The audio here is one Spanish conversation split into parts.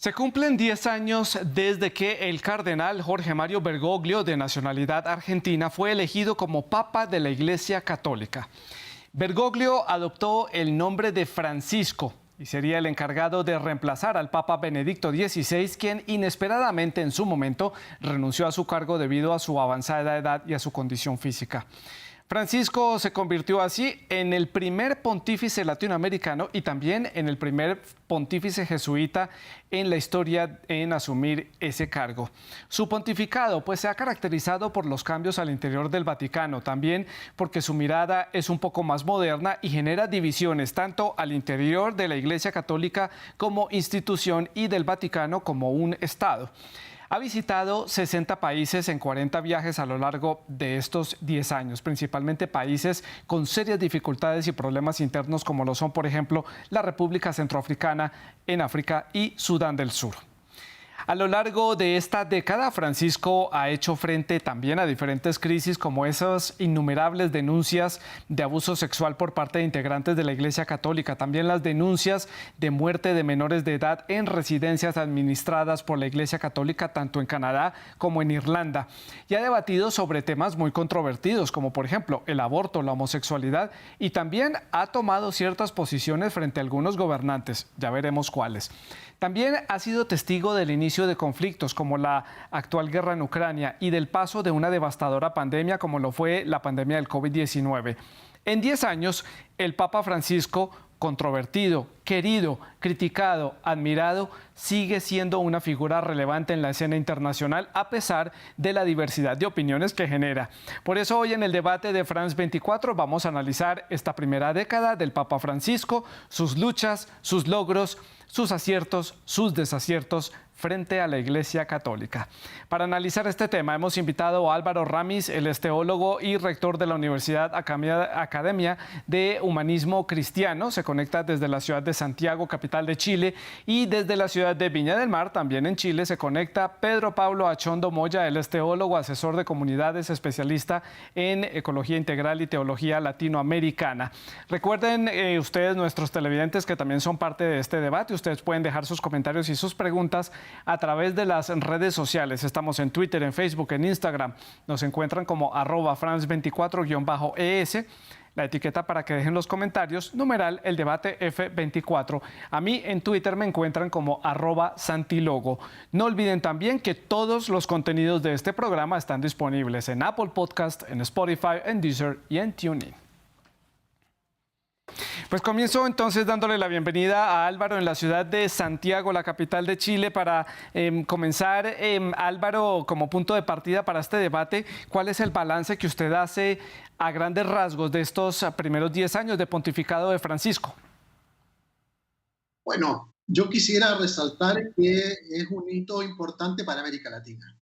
Se cumplen 10 años desde que el cardenal Jorge Mario Bergoglio, de nacionalidad argentina, fue elegido como Papa de la Iglesia Católica. Bergoglio adoptó el nombre de Francisco y sería el encargado de reemplazar al Papa Benedicto XVI, quien inesperadamente en su momento renunció a su cargo debido a su avanzada edad y a su condición física. Francisco se convirtió así en el primer pontífice latinoamericano y también en el primer pontífice jesuita en la historia en asumir ese cargo. Su pontificado pues se ha caracterizado por los cambios al interior del Vaticano, también porque su mirada es un poco más moderna y genera divisiones tanto al interior de la Iglesia Católica como institución y del Vaticano como un Estado. Ha visitado 60 países en 40 viajes a lo largo de estos 10 años, principalmente países con serias dificultades y problemas internos como lo son, por ejemplo, la República Centroafricana en África y Sudán del Sur. A lo largo de esta década, Francisco ha hecho frente también a diferentes crisis como esas innumerables denuncias de abuso sexual por parte de integrantes de la Iglesia Católica, también las denuncias de muerte de menores de edad en residencias administradas por la Iglesia Católica, tanto en Canadá como en Irlanda. Y ha debatido sobre temas muy controvertidos, como por ejemplo el aborto, la homosexualidad, y también ha tomado ciertas posiciones frente a algunos gobernantes. Ya veremos cuáles. También ha sido testigo del inicio de conflictos como la actual guerra en Ucrania y del paso de una devastadora pandemia como lo fue la pandemia del COVID-19. En 10 años, el Papa Francisco, controvertido, querido, criticado, admirado, sigue siendo una figura relevante en la escena internacional a pesar de la diversidad de opiniones que genera. Por eso hoy en el debate de France 24 vamos a analizar esta primera década del Papa Francisco, sus luchas, sus logros, sus aciertos, sus desaciertos frente a la Iglesia Católica. Para analizar este tema hemos invitado a Álvaro Ramis, él es teólogo y rector de la Universidad Academia de Humanismo Cristiano. Se conecta desde la ciudad de Santiago, capital de Chile, y desde la ciudad de Viña del Mar, también en Chile, se conecta Pedro Pablo Achondo Moya. Él es teólogo, asesor de comunidades, especialista en ecología integral y teología latinoamericana. Recuerden ustedes, nuestros televidentes, que también son parte de este debate. Ustedes pueden dejar sus comentarios y sus preguntas a través de las redes sociales. Estamos en Twitter, en Facebook, en Instagram. Nos encuentran como @France24-ES. La etiqueta para que dejen los comentarios, numeral el debate F24. A mí en Twitter me encuentran como @Santilogo. No olviden también que todos los contenidos de este programa están disponibles en Apple Podcast, en Spotify, en Deezer y en TuneIn. Pues comienzo entonces dándole la bienvenida a Álvaro en la ciudad de Santiago, la capital de Chile, para comenzar. Álvaro, como punto de partida para este debate, ¿cuál es el balance que usted hace a grandes rasgos de estos primeros 10 años de pontificado de Francisco? Bueno, yo quisiera resaltar que es un hito importante para América Latina.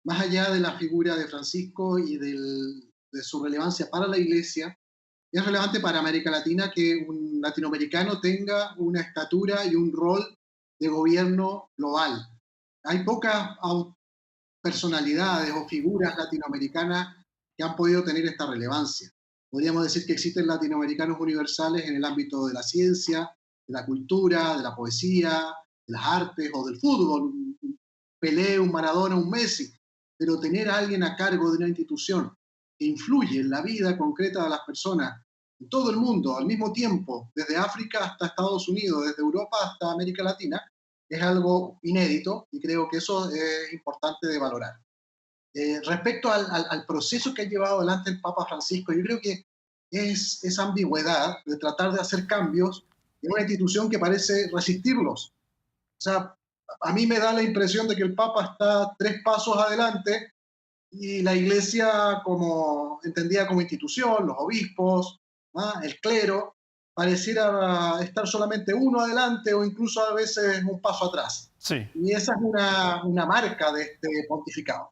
Más allá de la figura de Francisco y de su relevancia para la Iglesia, es relevante para América Latina que un latinoamericano tenga una estatura y un rol de gobierno global. Hay pocas personalidades o figuras latinoamericanas que han podido tener esta relevancia. Podríamos decir que existen latinoamericanos universales en el ámbito de la ciencia, de la cultura, de la poesía, de las artes o del fútbol, un Pelé, un Maradona, un Messi, pero tener a alguien a cargo de una institución que influye en la vida concreta de las personas en todo el mundo al mismo tiempo, desde África hasta Estados Unidos, desde Europa hasta América Latina, es algo inédito y creo que eso es importante de valorar. Respecto al proceso que ha llevado adelante el Papa Francisco, yo creo que es esa ambigüedad de tratar de hacer cambios en una institución que parece resistirlos. O sea, a mí me da la impresión de que el Papa está 3 pasos adelante y la Iglesia, como entendida como institución, los obispos, el clero, pareciera estar solamente uno adelante o incluso a veces un paso atrás. Sí. Y esa es una marca de este pontificado.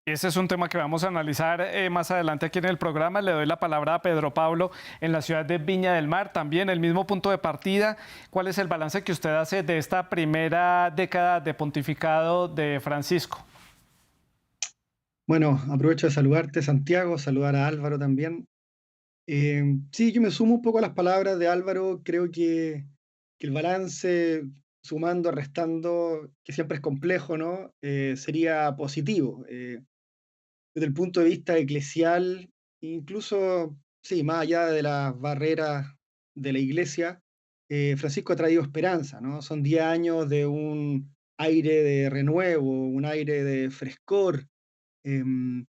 Ese es un tema que vamos a analizar más adelante aquí en el programa. Le doy la palabra a Pedro Pablo en la ciudad de Viña del Mar. También el mismo punto de partida. ¿Cuál es el balance que usted hace de esta primera década de pontificado de Francisco? Bueno, aprovecho de saludarte, Santiago, saludar a Álvaro también. Sí, yo me sumo un poco a las palabras de Álvaro. Creo que el balance sumando, restando, que siempre es complejo, ¿no? Sería positivo. Desde el punto de vista eclesial, incluso, sí, más allá de las barreras de la iglesia, Francisco ha traído esperanza, ¿no? Son 10 años de un aire de renuevo, un aire de frescor. em,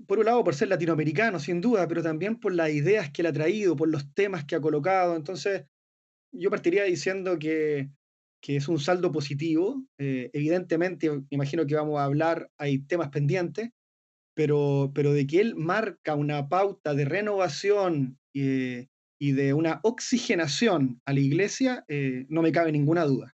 por un lado, por ser latinoamericano, sin duda, pero también por las ideas que él ha traído, por los temas que ha colocado. Entonces, yo partiría diciendo que es un saldo positivo. Evidentemente, imagino que vamos a hablar, hay temas pendientes, pero de que él marca una pauta de renovación y de una oxigenación a la iglesia, no me cabe ninguna duda.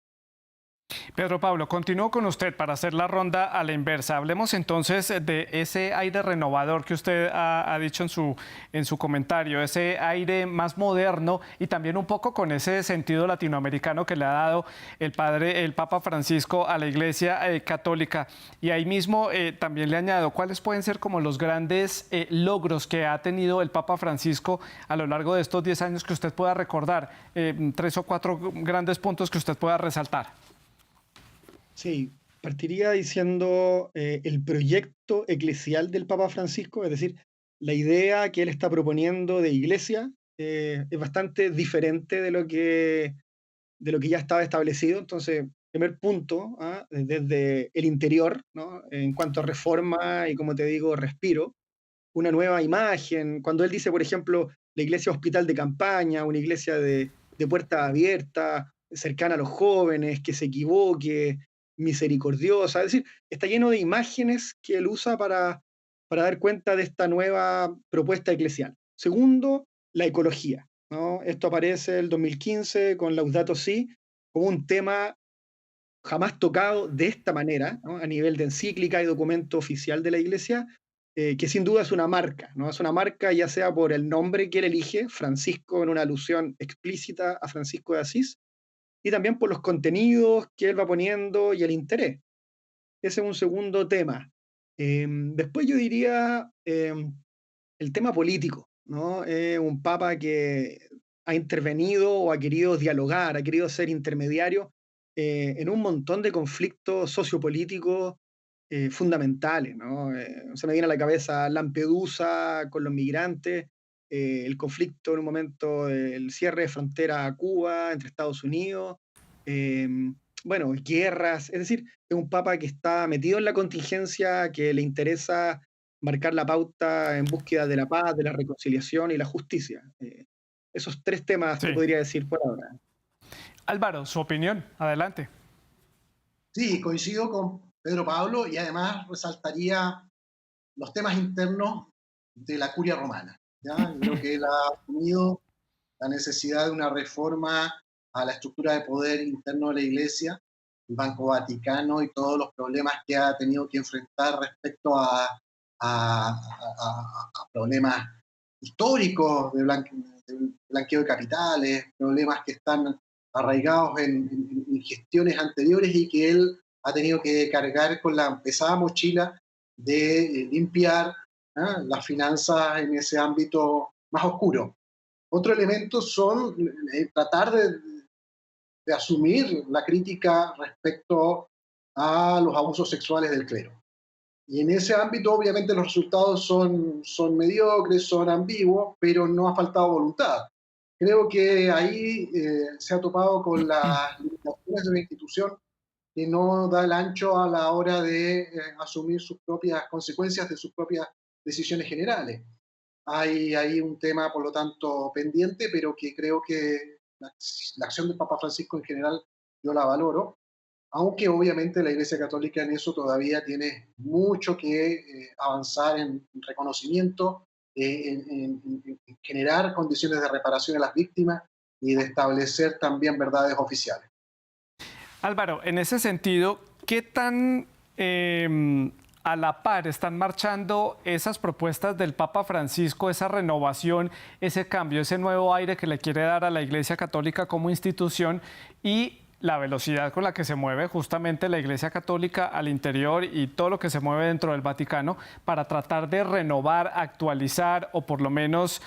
Pedro Pablo, continúo con usted para hacer la ronda a la inversa. Hablemos entonces de ese aire renovador que usted ha dicho en su comentario, ese aire más moderno y también un poco con ese sentido latinoamericano que le ha dado el Papa Francisco a la Iglesia Católica. Y ahí mismo también le añado, ¿cuáles pueden ser como los grandes logros que ha tenido el Papa Francisco a lo largo de estos 10 años que usted pueda recordar? 3 o 4 grandes puntos que usted pueda resaltar. Sí, partiría diciendo el proyecto eclesial del Papa Francisco, es decir, la idea que él está proponiendo de iglesia es bastante diferente de lo que ya estaba establecido. Entonces, primer punto, desde el interior, ¿no? En cuanto a reforma y, como te digo, respiro, una nueva imagen. Cuando él dice, por ejemplo, la iglesia hospital de campaña, una iglesia de puerta abierta, cercana a los jóvenes, que se equivoque, misericordiosa, es decir, está lleno de imágenes que él usa para dar cuenta de esta nueva propuesta eclesial. Segundo, la ecología, ¿no? Esto aparece el 2015 con Laudato Si como un tema jamás tocado de esta manera, ¿no? A nivel de encíclica y documento oficial de la Iglesia, que sin duda es una marca, ¿no? Es una marca ya sea por el nombre que él elige, Francisco, en una alusión explícita a Francisco de Asís, y también por los contenidos que él va poniendo y el interés. Ese es un segundo tema. Después yo diría el tema político, ¿no? Un papa que ha intervenido o ha querido dialogar, ha querido ser intermediario en un montón de conflictos sociopolíticos fundamentales, ¿no? Se me viene a la cabeza Lampedusa con los migrantes, el conflicto en un momento, el cierre de frontera a Cuba entre Estados Unidos, eh, bueno, guerras, es decir, es un papa que está metido en la contingencia, que le interesa marcar la pauta en búsqueda de la paz, de la reconciliación y la justicia. Esos tres temas te Sí. podría decir por ahora. Álvaro, su opinión, adelante. Sí, coincido con Pedro Pablo y además resaltaría los temas internos de la curia romana. ¿Ya? Creo que él ha asumido la necesidad de una reforma a la estructura de poder interno de la Iglesia, el Banco Vaticano y todos los problemas que ha tenido que enfrentar respecto a problemas históricos de blanqueo de capitales, problemas que están arraigados en gestiones anteriores y que él ha tenido que cargar con la pesada mochila de limpiar las finanzas en ese ámbito más oscuro. Otro elemento son tratar de asumir la crítica respecto a los abusos sexuales del clero. Y en ese ámbito, obviamente, los resultados son mediocres, son ambiguos, pero no ha faltado voluntad. Creo que ahí se ha topado con las limitaciones de una institución que no da el ancho a la hora de asumir sus propias consecuencias de sus propias decisiones generales. Hay un tema, por lo tanto, pendiente, pero que creo que la acción del Papa Francisco en general yo la valoro, aunque obviamente la Iglesia Católica en eso todavía tiene mucho que avanzar en reconocimiento, en generar condiciones de reparación a las víctimas y de establecer también verdades oficiales. Álvaro, en ese sentido, ¿qué tan a la par están marchando esas propuestas del Papa Francisco, esa renovación, ese cambio, ese nuevo aire que le quiere dar a la Iglesia Católica como institución y la velocidad con la que se mueve justamente la Iglesia Católica al interior y todo lo que se mueve dentro del Vaticano para tratar de renovar, actualizar o por lo menos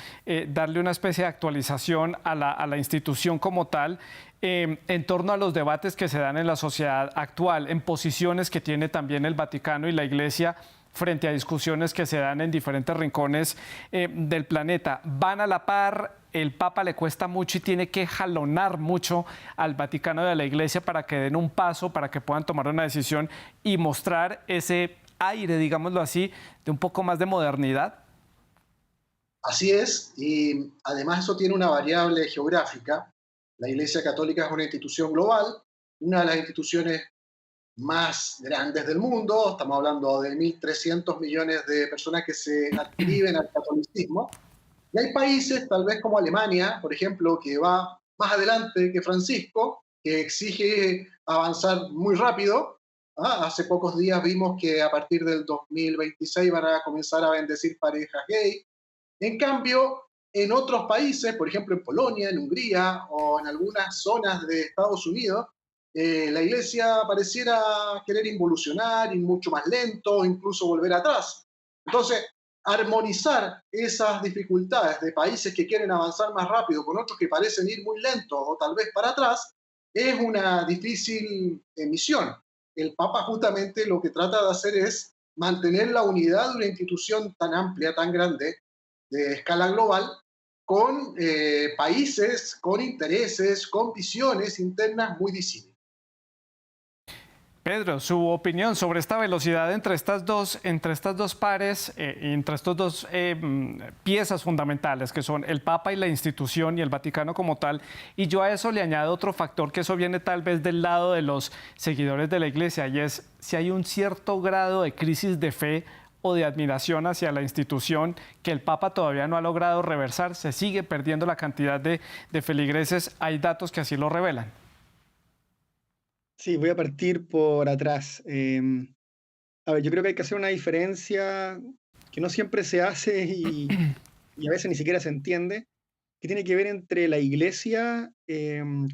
darle una especie de actualización a la institución como tal en torno a los debates que se dan en la sociedad actual, en posiciones que tiene también el Vaticano y la Iglesia frente a discusiones que se dan en diferentes rincones del planeta. Van a la par, el Papa le cuesta mucho y tiene que jalonar mucho al Vaticano y a la Iglesia para que den un paso, para que puedan tomar una decisión y mostrar ese aire, digámoslo así, de un poco más de modernidad. Así es, y además eso tiene una variable geográfica. La Iglesia Católica es una institución global, una de las instituciones más grandes del mundo. Estamos hablando de 1.300 millones de personas que se adscriben al catolicismo. Y hay países, tal vez como Alemania, por ejemplo, que va más adelante que Francisco, que exige avanzar muy rápido. Hace pocos días vimos que a partir del 2026 van a comenzar a bendecir parejas gay. En cambio, en otros países, por ejemplo en Polonia, en Hungría o en algunas zonas de Estados Unidos, la iglesia pareciera querer involucionar, ir mucho más lento, incluso volver atrás. Entonces, armonizar esas dificultades de países que quieren avanzar más rápido con otros que parecen ir muy lentos o tal vez para atrás, es una difícil misión. El Papa justamente lo que trata de hacer es mantener la unidad de una institución tan amplia, tan grande, de escala global, con países, con intereses, con visiones internas muy disímiles. Pedro, su opinión sobre esta velocidad entre estas dos pares, entre estas dos piezas fundamentales que son el Papa y la institución y el Vaticano como tal. Y yo a eso le añado otro factor que eso viene tal vez del lado de los seguidores de la Iglesia y es si hay un cierto grado de crisis de fe o de admiración hacia la institución que el Papa todavía no ha logrado reversar, se sigue perdiendo la cantidad de feligreses. Hay datos que así lo revelan. Sí, voy a partir por atrás. A ver, yo creo que hay que hacer una diferencia que no siempre se hace y a veces ni siquiera se entiende, que tiene que ver entre la Iglesia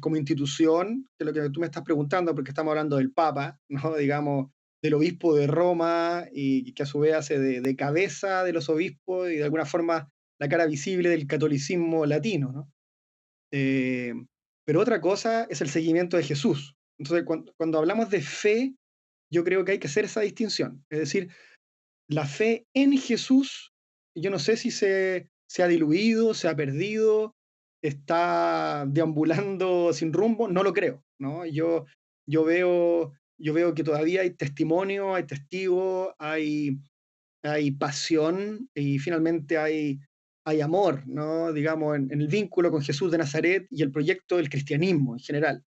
como institución, que es lo que tú me estás preguntando, porque estamos hablando del Papa, ¿no? Digamos, del obispo de Roma, y que a su vez hace de cabeza de los obispos y de alguna forma la cara visible del catolicismo latino, ¿no? Pero otra cosa es el seguimiento de Jesús. Entonces, cuando hablamos de fe, yo creo que hay que hacer esa distinción. Es decir, la fe en Jesús, yo no sé si se ha diluido, se ha perdido, está deambulando sin rumbo, no lo creo, ¿no? Yo veo que todavía hay testimonio, hay testigo, hay pasión y finalmente hay amor, ¿no? Digamos, en el vínculo con Jesús de Nazaret y el proyecto del cristianismo en general.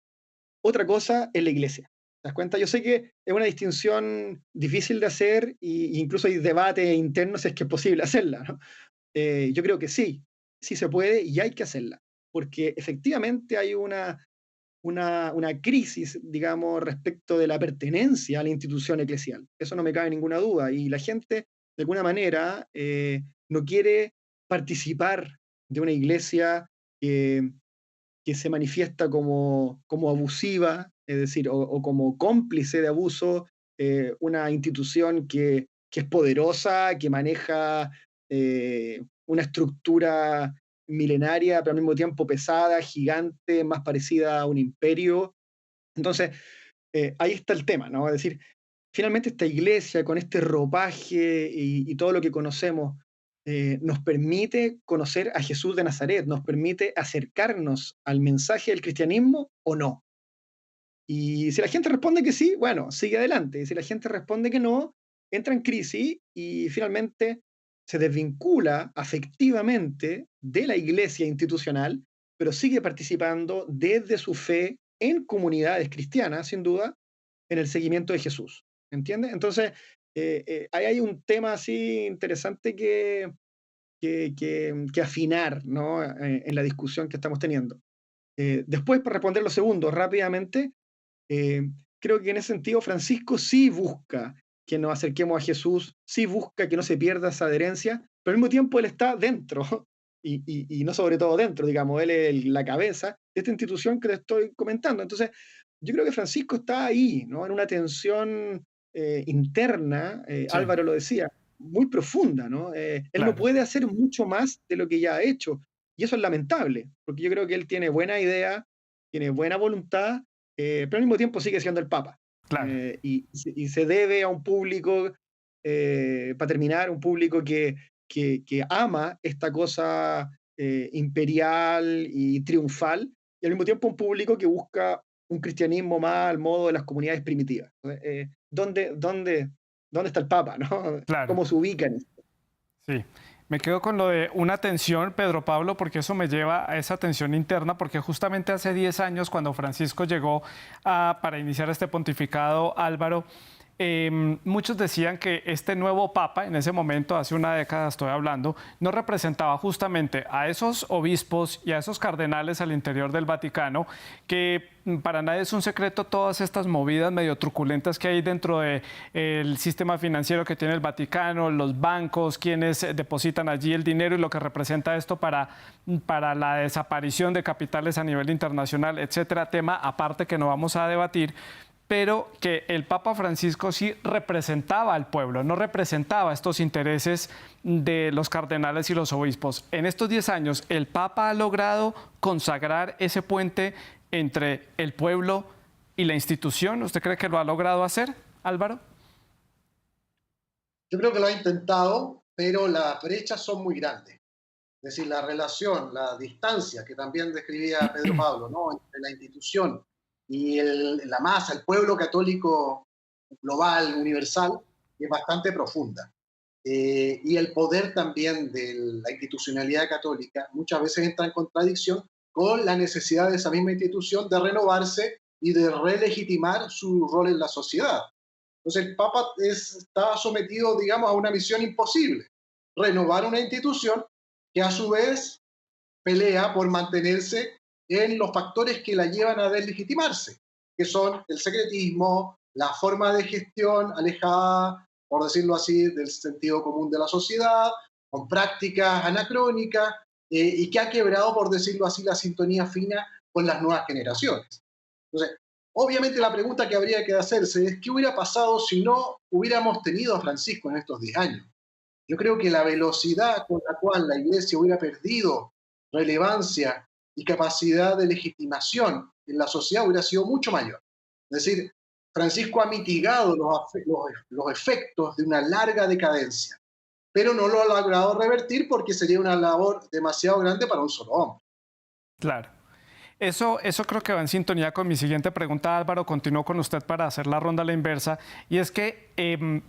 Otra cosa es la iglesia. ¿Te das cuenta? Yo sé que es una distinción difícil de hacer e incluso hay debate interno si es que es posible hacerla, ¿no? Yo creo que sí, sí se puede y hay que hacerla, porque efectivamente hay una crisis, digamos, respecto de la pertenencia a la institución eclesial. Eso no me cabe ninguna duda. Y la gente, de alguna manera, no quiere participar de una iglesia que se manifiesta como abusiva, es decir, o como cómplice de abuso, una institución que es poderosa, que maneja una estructura milenaria, pero al mismo tiempo pesada, gigante, más parecida a un imperio. Entonces, ahí está el tema, ¿no? Es decir, finalmente esta iglesia con este ropaje y todo lo que conocemos nos permite conocer a Jesús de Nazaret, nos permite acercarnos al mensaje del cristianismo o no. Y si la gente responde que sí, bueno, sigue adelante. Y si la gente responde que no, entra en crisis y finalmente se desvincula afectivamente de la iglesia institucional, pero sigue participando desde su fe en comunidades cristianas, sin duda, en el seguimiento de Jesús. ¿Entiendes? Entonces, ahí hay un tema así interesante que afinar, ¿no? En la discusión que estamos teniendo. Después, para responder lo segundo rápidamente, creo que en ese sentido Francisco sí busca que nos acerquemos a Jesús, sí busca que no se pierda esa adherencia, pero al mismo tiempo él está dentro, y no sobre todo dentro, digamos, él es la cabeza de esta institución que te estoy comentando. Entonces, yo creo que Francisco está ahí, ¿no? En una tensión interna, Sí, Álvaro lo decía, muy profunda, ¿no? Él no claro, puede hacer mucho más de lo que ya ha hecho, y eso es lamentable, porque yo creo que él tiene buena idea, tiene buena voluntad, pero al mismo tiempo sigue siendo el Papa. claro. Y se debe a un público, para terminar, un público que ama esta cosa imperial y triunfal, y al mismo tiempo un público que busca un cristianismo más al modo de las comunidades primitivas. ¿Dónde está el Papa? ¿No? Claro. ¿Cómo se ubican? Sí, me quedo con lo de una tensión, Pedro Pablo, porque eso me lleva a esa tensión interna, porque justamente hace 10 años, cuando Francisco llegó para iniciar este pontificado, Álvaro, muchos decían que este nuevo papa, en ese momento, hace una década estoy hablando, no representaba justamente a esos obispos y a esos cardenales al interior del Vaticano, que para nadie es un secreto todas estas movidas medio truculentas que hay dentro del sistema financiero que tiene el Vaticano, los bancos, quienes depositan allí el dinero y lo que representa esto para la desaparición de capitales a nivel internacional, etcétera, tema aparte que no vamos a debatir, pero que el Papa Francisco sí representaba al pueblo, no representaba estos intereses de los cardenales y los obispos. En estos 10 años, ¿el Papa ha logrado consagrar ese puente entre el pueblo y la institución? ¿Usted cree que lo ha logrado hacer, Álvaro? Yo creo que lo ha intentado, pero las brechas son muy grandes. Es decir, la relación, la distancia que también describía Pedro Pablo, ¿no? Entre la institución y la masa, el pueblo católico global, universal, es bastante profunda. Y el poder también de la institucionalidad católica muchas veces entra en contradicción con la necesidad de esa misma institución de renovarse y de relegitimar su rol en la sociedad. Entonces el Papa está sometido, digamos, a una misión imposible, renovar una institución que a su vez pelea por mantenerse en los factores que la llevan a deslegitimarse, que son el secretismo, la forma de gestión alejada, por decirlo así, del sentido común de la sociedad, con prácticas anacrónicas, y que ha quebrado, por decirlo así, la sintonía fina con las nuevas generaciones. Entonces, obviamente la pregunta que habría que hacerse es, ¿qué hubiera pasado si no hubiéramos tenido a Francisco en estos 10 años? Yo creo que la velocidad con la cual la Iglesia hubiera perdido relevancia y capacidad de legitimación en la sociedad hubiera sido mucho mayor. Es decir, Francisco ha mitigado los efectos de una larga decadencia, pero no lo ha logrado revertir porque sería una labor demasiado grande para un solo hombre. Claro. Eso creo que va en sintonía con mi siguiente pregunta, Álvaro. Continúo con usted para hacer la ronda a la inversa. Y es que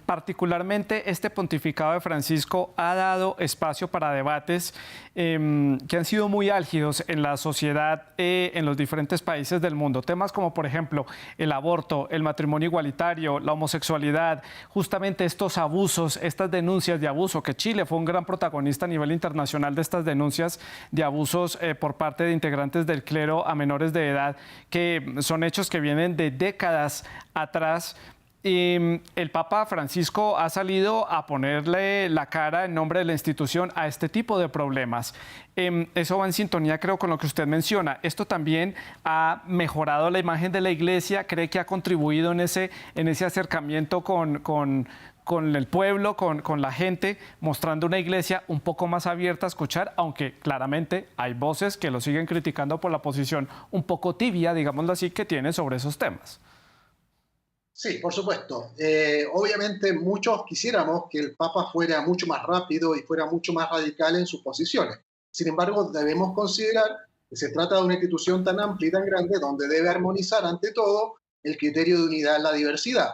particularmente este pontificado de Francisco ha dado espacio para debates que han sido muy álgidos en la sociedad en los diferentes países del mundo. Temas como, por ejemplo, el aborto, el matrimonio igualitario, la homosexualidad, justamente estos abusos, estas denuncias de abuso, que Chile fue un gran protagonista a nivel internacional de estas denuncias de abusos por parte de integrantes del clero a menores de edad, que son hechos que vienen de décadas atrás. Y el Papa Francisco ha salido a ponerle la cara en nombre de la institución a este tipo de problemas. Eso va en sintonía, creo, con lo que usted menciona. Esto también ha mejorado la imagen de la Iglesia. ¿Cree que ha contribuido en ese acercamiento con el pueblo, con la gente, mostrando una Iglesia un poco más abierta a escuchar, aunque claramente hay voces que lo siguen criticando por la posición un poco tibia, digámoslo así, que tiene sobre esos temas? Sí, por supuesto. Obviamente muchos quisiéramos que el Papa fuera mucho más rápido y fuera mucho más radical en sus posiciones. Sin embargo, debemos considerar que se trata de una institución tan amplia y tan grande donde debe armonizar ante todo el criterio de unidad en la diversidad.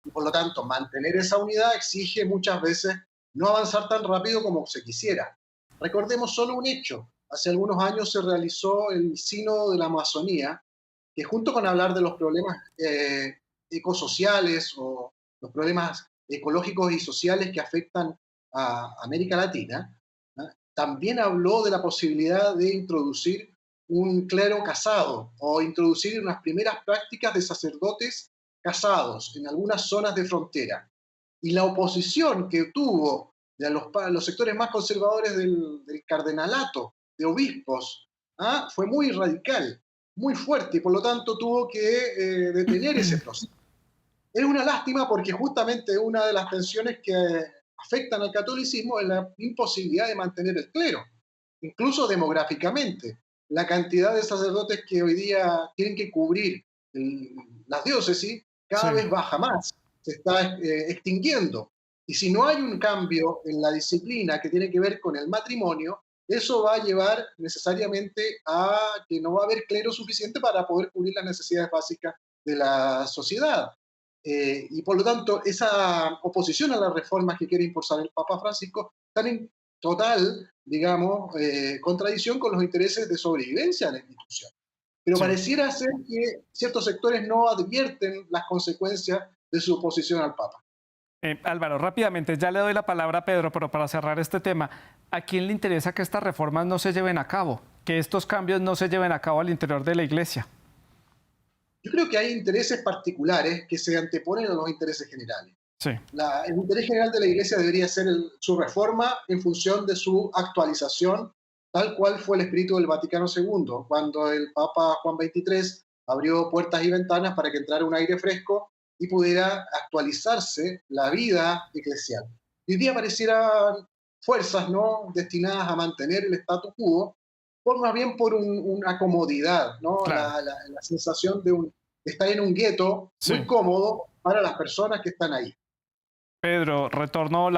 Y por lo tanto, mantener esa unidad exige muchas veces no avanzar tan rápido como se quisiera. Recordemos solo un hecho. Hace algunos años se realizó el Sínodo de la Amazonía, que junto con hablar de los problemas ecosociales o los problemas ecológicos y sociales que afectan a América Latina, ¿no? También habló de la posibilidad de introducir un clero casado o introducir unas primeras prácticas de sacerdotes casados en algunas zonas de frontera. Y la oposición que tuvo de los sectores más conservadores del cardenalato, de obispos, fue muy radical. muy fuerte y por lo tanto tuvo que detener ese proceso. Es una lástima porque justamente una de las tensiones que afectan al catolicismo es la imposibilidad de mantener el clero, incluso demográficamente. La cantidad de sacerdotes que hoy día tienen que cubrir el- las diócesis cada Sí, vez baja más, se está extinguiendo. Y si no hay un cambio en la disciplina que tiene que ver con el matrimonio, eso va a llevar necesariamente a que no va a haber clero suficiente para poder cubrir las necesidades básicas de la sociedad. Y por lo tanto, esa oposición a las reformas que quiere impulsar el Papa Francisco están en total, digamos, contradicción con los intereses de sobrevivencia de la institución. Pero sí. pareciera ser que ciertos sectores no advierten las consecuencias de su oposición al Papa. Álvaro, rápidamente, ya le doy la palabra a Pedro, pero para cerrar este tema, ¿a quién le interesa que estas reformas no se lleven a cabo? Que estos cambios no se lleven a cabo al interior de la iglesia. Yo creo que hay intereses particulares que se anteponen a los intereses generales. Sí, El interés general de la Iglesia debería ser su reforma en función de su actualización, tal cual fue el espíritu del Vaticano II, cuando el Papa Juan XXIII abrió puertas y ventanas para que entrara un aire fresco y pudiera actualizarse la vida eclesial. Hoy día parecieran fuerzas no destinadas a mantener el status quo, por más bien por una comodidad, ¿no? claro. La sensación de estar en un gueto muy Sí. cómodo para las personas que están ahí. Pedro, retorno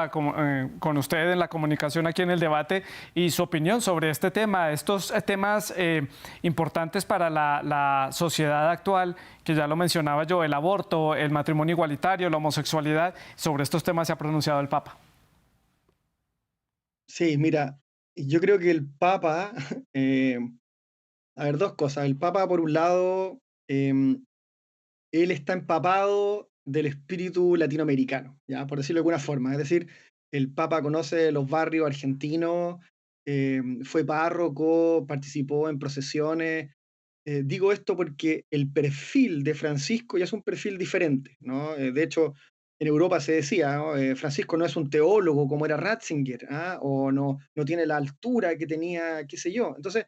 con usted en la comunicación aquí en el debate y su opinión sobre este tema, estos temas importantes para la sociedad actual, que ya lo mencionaba yo, el aborto, el matrimonio igualitario, la homosexualidad, sobre estos temas se ha pronunciado el Papa. Sí, mira, yo creo que el Papa, eh, a ver, dos cosas. El Papa, por un lado, em, él está empapado del espíritu latinoamericano, ¿ya? Por decirlo de alguna forma. Es decir, el Papa conoce los barrios argentinos, fue párroco, participó en procesiones. Digo esto porque el perfil de Francisco ya es un perfil diferente, ¿no? De hecho, en Europa se decía, ¿no? Francisco no es un teólogo como era Ratzinger, ¿ah? O no tiene la altura que tenía, qué sé yo. Entonces,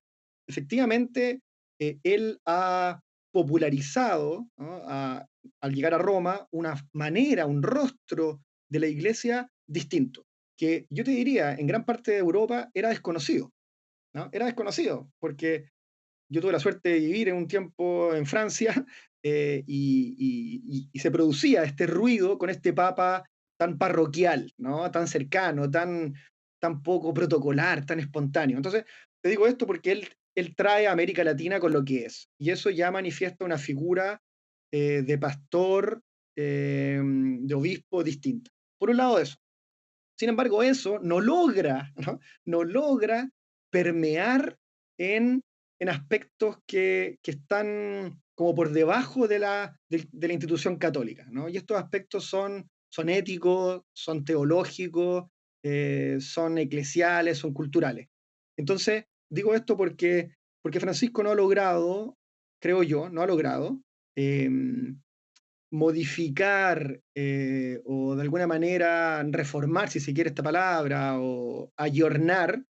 efectivamente, él ha popularizado, ¿no? Al llegar a Roma, una manera, un rostro de la iglesia distinto, que yo te diría, en gran parte de Europa era desconocido, ¿no? Era desconocido, porque yo tuve la suerte de vivir en un tiempo en Francia y se producía este ruido con este papa tan parroquial, ¿no? Tan cercano, tan poco protocolar, tan espontáneo. Entonces, te digo esto porque él trae a América Latina con lo que es, y eso ya manifiesta una figura de pastor, de obispo distinta. Por un lado eso. Sin embargo, eso no logra, ¿no? No logra permear en, en aspectos que están como por debajo de la institución católica, ¿no? Y estos aspectos son éticos, son teológicos, son eclesiales, son culturales. Entonces, digo esto porque Francisco no ha logrado, creo yo, no ha logrado em, modificar o de alguna manera reformar, si se quiere esta palabra, o ayornar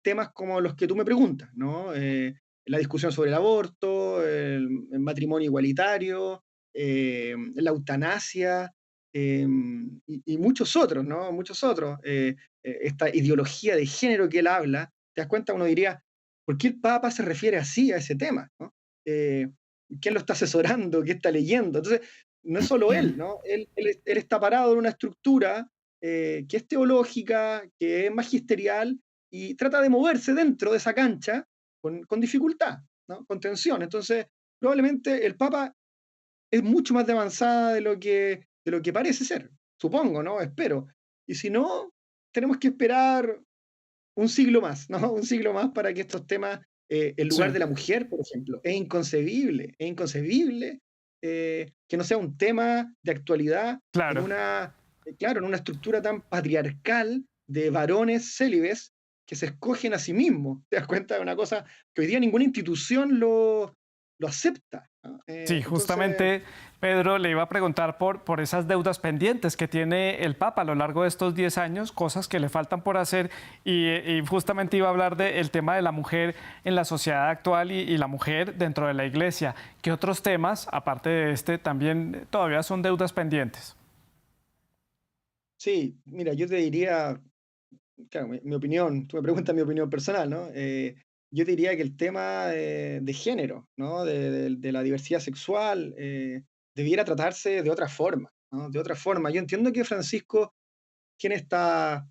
temas como los que tú me preguntas, ¿no? La discusión sobre el aborto, el matrimonio igualitario, la eutanasia y muchos otros, ¿no? Muchos otros. Esta ideología de género que él habla, te das cuenta, uno diría, ¿por qué el Papa se refiere así a ese tema? ¿No? Eh, ¿Quién lo está asesorando? ¿Qué está leyendo? Entonces, no es solo él, ¿no? Él está parado en una estructura que es teológica, que es magisterial, y trata de moverse dentro de esa cancha con dificultad, ¿no? Con tensión. Entonces, probablemente el Papa es mucho más de avanzada de lo que parece ser, supongo, ¿no? Espero. Y si no, tenemos que esperar un siglo más, ¿no? Un siglo más para que estos temas, el Sí, lugar de la mujer, por ejemplo, es inconcebible que no sea un tema de actualidad en claro. claro, en una estructura tan patriarcal de varones célibes que se escogen a sí mismos. ¿Te das cuenta de una cosa que hoy día ninguna institución lo acepta, ¿no? Sí, Entonces, justamente, Pedro, le iba a preguntar por esas deudas pendientes que tiene el Papa a lo largo de estos 10 años, cosas que le faltan por hacer, y justamente iba a hablar del tema de la mujer en la sociedad actual y la mujer dentro de la Iglesia. ¿Qué otros temas, aparte de este, también todavía son deudas pendientes? sí, mira, yo te diría, claro, mi opinión, tú me preguntas mi opinión personal, ¿no? Yo te diría que el tema de género, ¿no? De la diversidad sexual, debiera tratarse de otra forma, ¿no? De otra forma. Yo entiendo que Francisco tiene esta,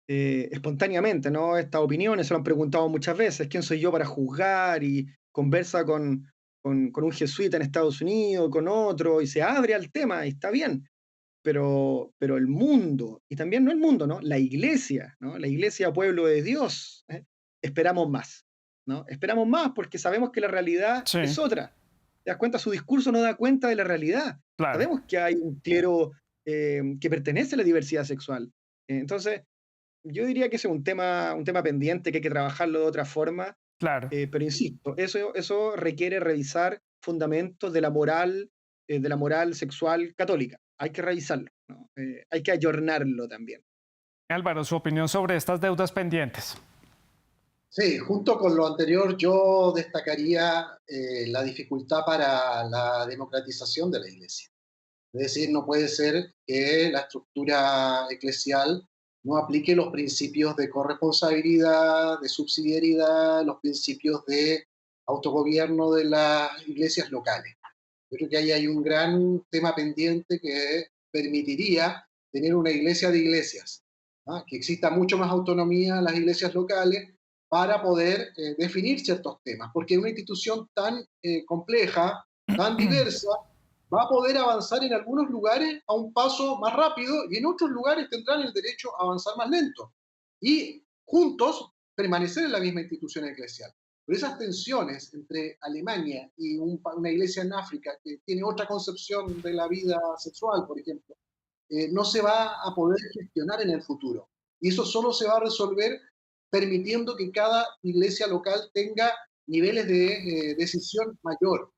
espontáneamente, ¿no? Estas opiniones, se lo han preguntado muchas veces, ¿quién soy yo para juzgar? Y conversa con un jesuita en Estados Unidos, con otro, y se abre al tema, y está bien, pero el mundo, y también no el mundo, ¿no? La iglesia, ¿no? La iglesia, pueblo de Dios, ¿eh? Esperamos más, ¿no? Esperamos más porque sabemos que la realidad es Sí, otra. ¿Te das cuenta? Su discurso no da cuenta de la realidad. claro, Sabemos que hay un clero que pertenece a la diversidad sexual. Entonces, yo diría que ese es un tema pendiente que hay que trabajarlo de otra forma, claro. pero insisto, eso requiere revisar fundamentos de la moral sexual católica. Hay que revisarlo, ¿no? Hay que ayornarlo también. Álvaro, su opinión sobre estas deudas pendientes. Sí, junto con lo anterior, yo destacaría la dificultad para la democratización de la Iglesia. Es decir, no puede ser que la estructura eclesial no aplique los principios de corresponsabilidad, de subsidiariedad, los principios de autogobierno de las iglesias locales. Yo creo que ahí hay un gran tema pendiente que permitiría tener una iglesia de iglesias, ¿ah? Que exista mucho más autonomía en las iglesias locales para poder definir ciertos temas, porque una institución tan compleja, tan diversa, va a poder avanzar en algunos lugares a un paso más rápido y en otros lugares tendrán el derecho a avanzar más lento. Y juntos permanecer en la misma institución eclesial. Pero esas tensiones entre Alemania y una iglesia en África que tiene otra concepción de la vida sexual, por ejemplo, no se va a poder gestionar en el futuro. Y eso solo se va a resolver permitiendo que cada iglesia local tenga niveles de decisión mayor.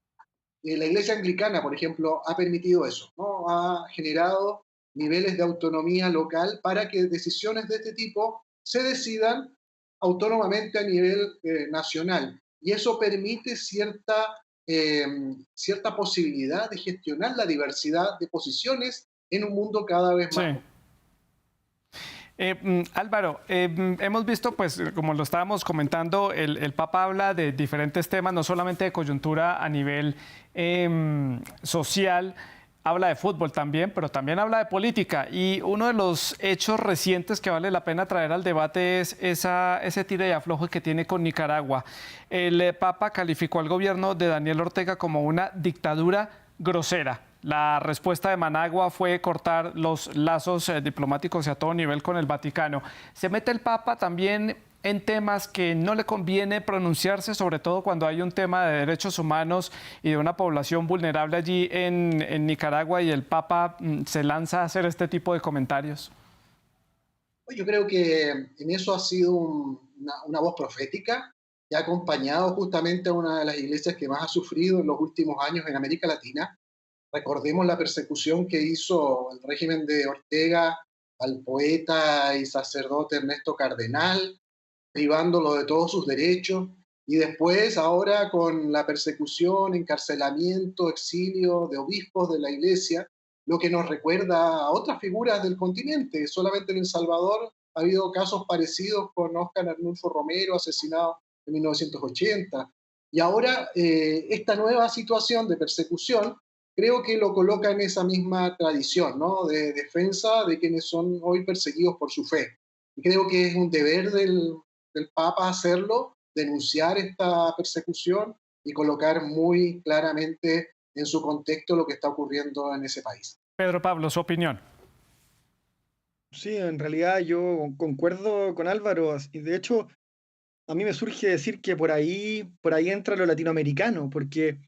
La iglesia anglicana, por ejemplo, ha permitido eso, ¿no? Ha generado niveles de autonomía local para que decisiones de este tipo se decidan autónomamente a nivel nacional. Y eso permite eh, cierta posibilidad de gestionar la diversidad de posiciones en un mundo cada vez Sí. más complejo. Álvaro, hemos visto, pues, como lo estábamos comentando, el Papa habla de diferentes temas, no solamente de coyuntura a nivel social, habla de fútbol también, pero también habla de política. Y uno de los hechos recientes que vale la pena traer al debate es ese tire y afloje que tiene con Nicaragua. El Papa calificó al gobierno de Daniel Ortega como una dictadura grosera. La respuesta de Managua fue cortar los lazos diplomáticos y a todo nivel con el Vaticano. ¿Se mete el Papa también en temas que no le conviene pronunciarse, sobre todo cuando hay un tema de derechos humanos y de una población vulnerable allí en Nicaragua, y el Papa se lanza a hacer este tipo de comentarios? Yo creo que en eso ha sido una voz profética que ha acompañado justamente a una de las iglesias que más ha sufrido en los últimos años en América Latina. Recordemos la persecución que hizo el régimen de Ortega al poeta y sacerdote Ernesto Cardenal, privándolo de todos sus derechos, y después ahora con la persecución, encarcelamiento, exilio de obispos de la iglesia, lo que nos recuerda a otras figuras del continente. Solamente en El Salvador ha habido casos parecidos con Óscar Arnulfo Romero, asesinado en 1980. Y ahora esta nueva situación de persecución creo que lo coloca en esa misma tradición, ¿no? De defensa de quienes son hoy perseguidos por su fe. Y creo que es un deber del Papa hacerlo, denunciar esta persecución y colocar muy claramente en su contexto lo que está ocurriendo en ese país. Pedro Pablo, su opinión. Sí, en realidad yo concuerdo con Álvaro, y de hecho a mí me surge decir que por ahí entra lo latinoamericano, porque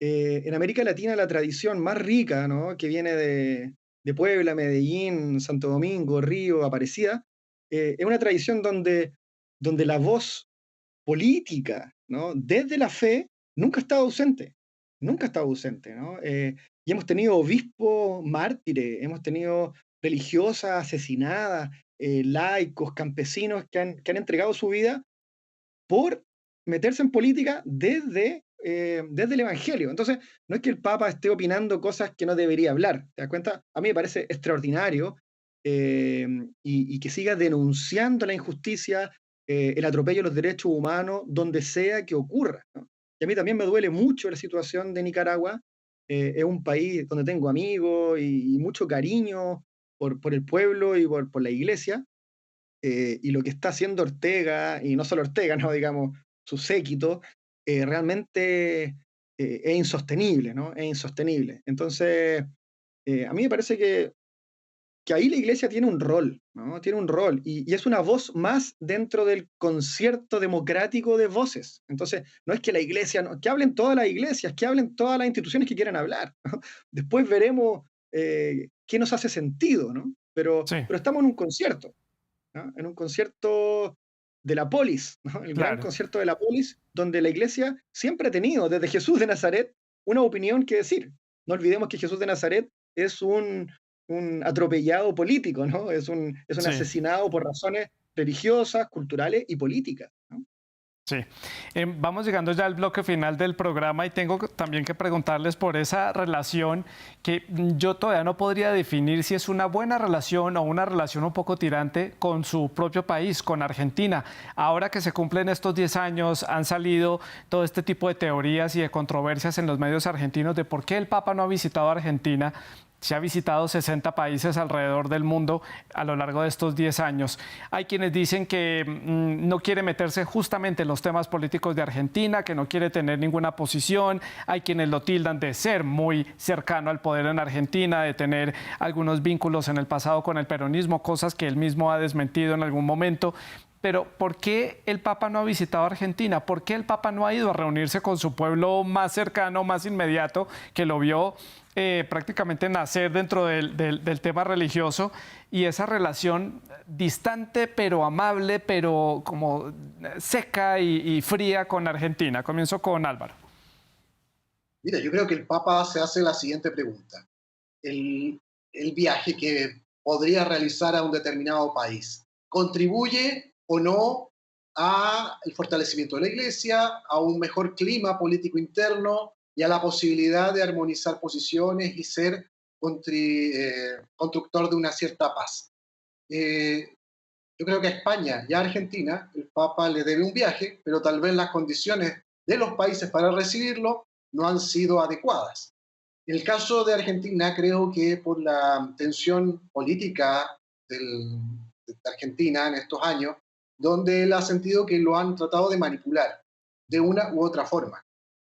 en América Latina la tradición más rica, ¿no? Que viene de Puebla, Medellín, Santo Domingo, Río, Aparecida, es una tradición donde la voz política, ¿no? Desde la fe nunca ha estado ausente, nunca ha estado ausente, ¿no? Y hemos tenido obispos mártires, hemos tenido religiosas asesinadas, laicos, campesinos que han entregado su vida por meterse en política desde el Evangelio. Entonces, no es que el Papa esté opinando cosas que no debería hablar, ¿te das cuenta? A mí me parece extraordinario y que siga denunciando la injusticia, el atropello de los derechos humanos, donde sea que ocurra, ¿no? Y a mí también me duele mucho la situación de Nicaragua. Es un país donde tengo amigos y mucho cariño por el pueblo y por la iglesia, y lo que está haciendo Ortega, y no solo Ortega, ¿no? Digamos, su séquito, realmente es insostenible, ¿no? Es insostenible. Entonces, a mí me parece que ahí la iglesia tiene un rol, ¿no? Tiene un rol, y es una voz más dentro del concierto democrático de voces. Entonces, no es que la iglesia, que hablen todas las iglesias, que hablen todas las instituciones que quieran hablar, ¿no? Después veremos qué nos hace sentido, ¿no? Sí, Pero estamos en un concierto, ¿no? En un concierto de la polis, ¿no? El gran claro. concierto de la polis, donde la iglesia siempre ha tenido, desde Jesús de Nazaret, una opinión que decir. No olvidemos que Jesús de Nazaret es un atropellado político, ¿no? Es un Sí. asesinado por razones religiosas, culturales y políticas, ¿no? Sí, vamos llegando ya al bloque final del programa y tengo también que preguntarles por esa relación que yo todavía no podría definir si es una buena relación o una relación un poco tirante con su propio país, con Argentina. Ahora que se cumplen estos 10 años, han salido todo este tipo de teorías y de controversias en los medios argentinos de por qué el Papa no ha visitado Argentina. Se ha visitado 60 países alrededor del mundo a lo largo de estos 10 años. Hay quienes dicen que no quiere meterse justamente en los temas políticos de Argentina, que no quiere tener ninguna posición. Hay quienes lo tildan de ser muy cercano al poder en Argentina, de tener algunos vínculos en el pasado con el peronismo, cosas que él mismo ha desmentido en algún momento. Pero ¿por qué el Papa no ha visitado Argentina? ¿Por qué el Papa no ha ido a reunirse con su pueblo más cercano, más inmediato, que lo vio prácticamente nacer dentro del tema religioso, y esa relación distante pero amable, pero como seca y fría con Argentina? Comienzo con Álvaro. Mira, yo creo que el Papa se hace la siguiente pregunta. El viaje que podría realizar a un determinado país, ¿contribuye o no al fortalecimiento de la Iglesia, a un mejor clima político interno y a la posibilidad de armonizar posiciones y ser constructor de una cierta paz? Eh, yo creo que a España y a Argentina el Papa le debe un viaje, pero tal vez las condiciones de los países para recibirlo no han sido adecuadas. En el caso de Argentina, creo que por la tensión política de Argentina en estos años, donde él ha sentido que lo han tratado de manipular de una u otra forma,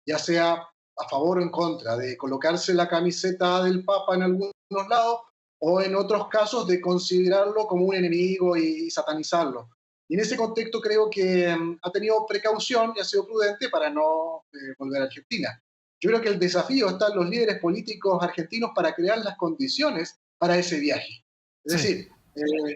ya sea a favor o en contra, de colocarse la camiseta del Papa en algunos lados o en otros casos de considerarlo como un enemigo y satanizarlo. Y en ese contexto creo que ha tenido precaución y ha sido prudente para no volver a Argentina. Yo creo que el desafío está en los líderes políticos argentinos para crear las condiciones para ese viaje. Es Sí. decir,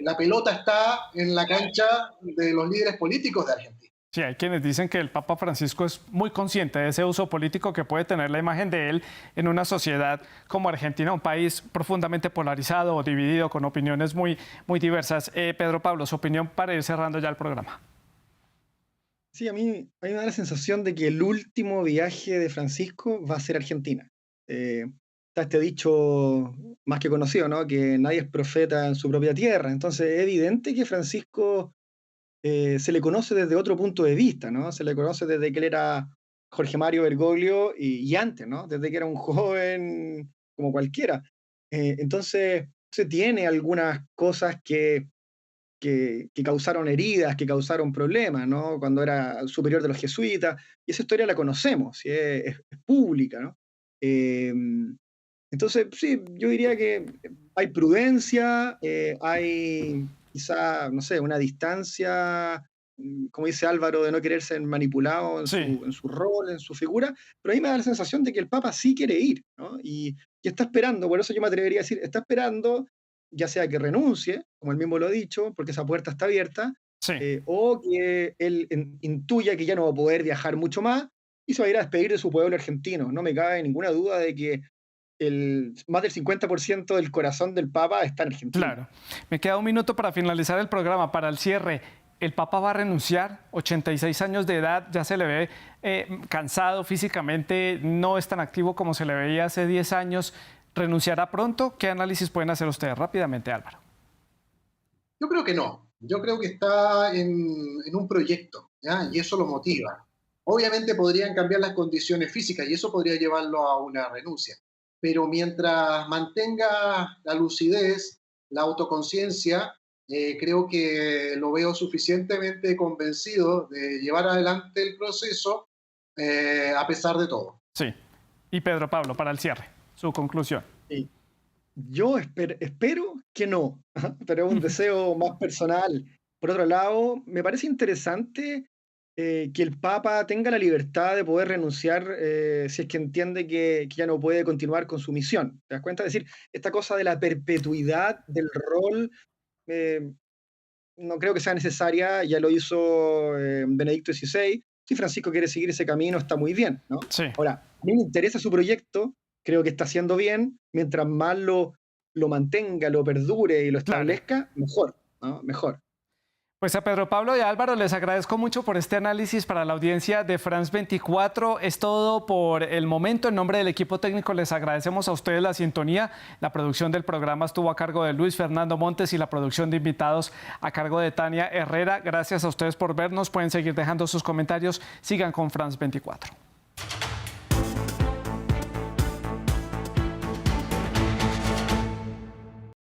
la pelota está en la cancha de los líderes políticos de Argentina. Sí, hay quienes dicen que el Papa Francisco es muy consciente de ese uso político que puede tener la imagen de él en una sociedad como Argentina, un país profundamente polarizado o dividido con opiniones muy, muy diversas. Pedro Pablo, su opinión para ir cerrando ya el programa. Sí, a mí me da la sensación de que el último viaje de Francisco va a ser Argentina. Está este dicho más que conocido, ¿no? Que nadie es profeta en su propia tierra. Entonces es evidente que Francisco se le conoce desde otro punto de vista, ¿no? Se le conoce desde que él era Jorge Mario Bergoglio y antes, ¿no? Desde que era un joven como cualquiera. Entonces se tiene algunas cosas que causaron heridas, que causaron problemas, ¿no? Cuando era superior de los jesuitas, y esa historia la conocemos, ¿sí? Es pública, ¿no? Eh, entonces, sí, yo diría que hay prudencia, hay quizá, no sé, una distancia, como dice Álvaro, de no querer ser manipulado Sí, en su rol, en su figura, pero a mí me da la sensación de que el Papa sí quiere ir, ¿no? Y está esperando, por eso yo me atrevería a decir, está esperando ya sea que renuncie, como él mismo lo ha dicho, porque esa puerta está abierta, sí, o que él intuya que ya no va a poder viajar mucho más y se va a ir a despedir de su pueblo argentino. No me cabe ninguna duda de que más del 50% del corazón del Papa está en Argentina. Claro. Me queda un minuto para finalizar el programa, para el cierre. ¿El Papa va a renunciar? 86 años de edad, ya se le ve cansado físicamente, no es tan activo como se le veía hace 10 años. ¿Renunciará pronto? ¿Qué análisis pueden hacer ustedes rápidamente, Álvaro? Yo creo que no. Yo creo que está en un proyecto, ¿ya? Y eso lo motiva. Obviamente podrían cambiar las condiciones físicas y eso podría llevarlo a una renuncia. Pero mientras mantenga la lucidez, la autoconciencia, creo que lo veo suficientemente convencido de llevar adelante el proceso a pesar de todo. Sí. Y Pedro Pablo, para el cierre, su conclusión. Sí. Yo espero que no, pero es un deseo más personal. Por otro lado, me parece interesante que el Papa tenga la libertad de poder renunciar si es que entiende que ya no puede continuar con su misión. ¿Te das cuenta? Es decir, esta cosa de la perpetuidad del rol eh, no creo que sea necesaria, ya lo hizo Benedicto XVI. Si Francisco quiere seguir ese camino, está muy bien, ¿no? Sí. Ahora, a mí me interesa su proyecto, creo que está haciendo bien, mientras más lo mantenga, lo perdure y lo establezca, mejor, ¿no? Mejor. Pues a Pedro Pablo y a Álvaro les agradezco mucho por este análisis para la audiencia de France 24. Es todo por el momento. En nombre del equipo técnico les agradecemos a ustedes la sintonía. La producción del programa estuvo a cargo de Luis Fernando Montes y la producción de invitados a cargo de Tania Herrera. Gracias a ustedes por vernos. Pueden seguir dejando sus comentarios. Sigan con France 24.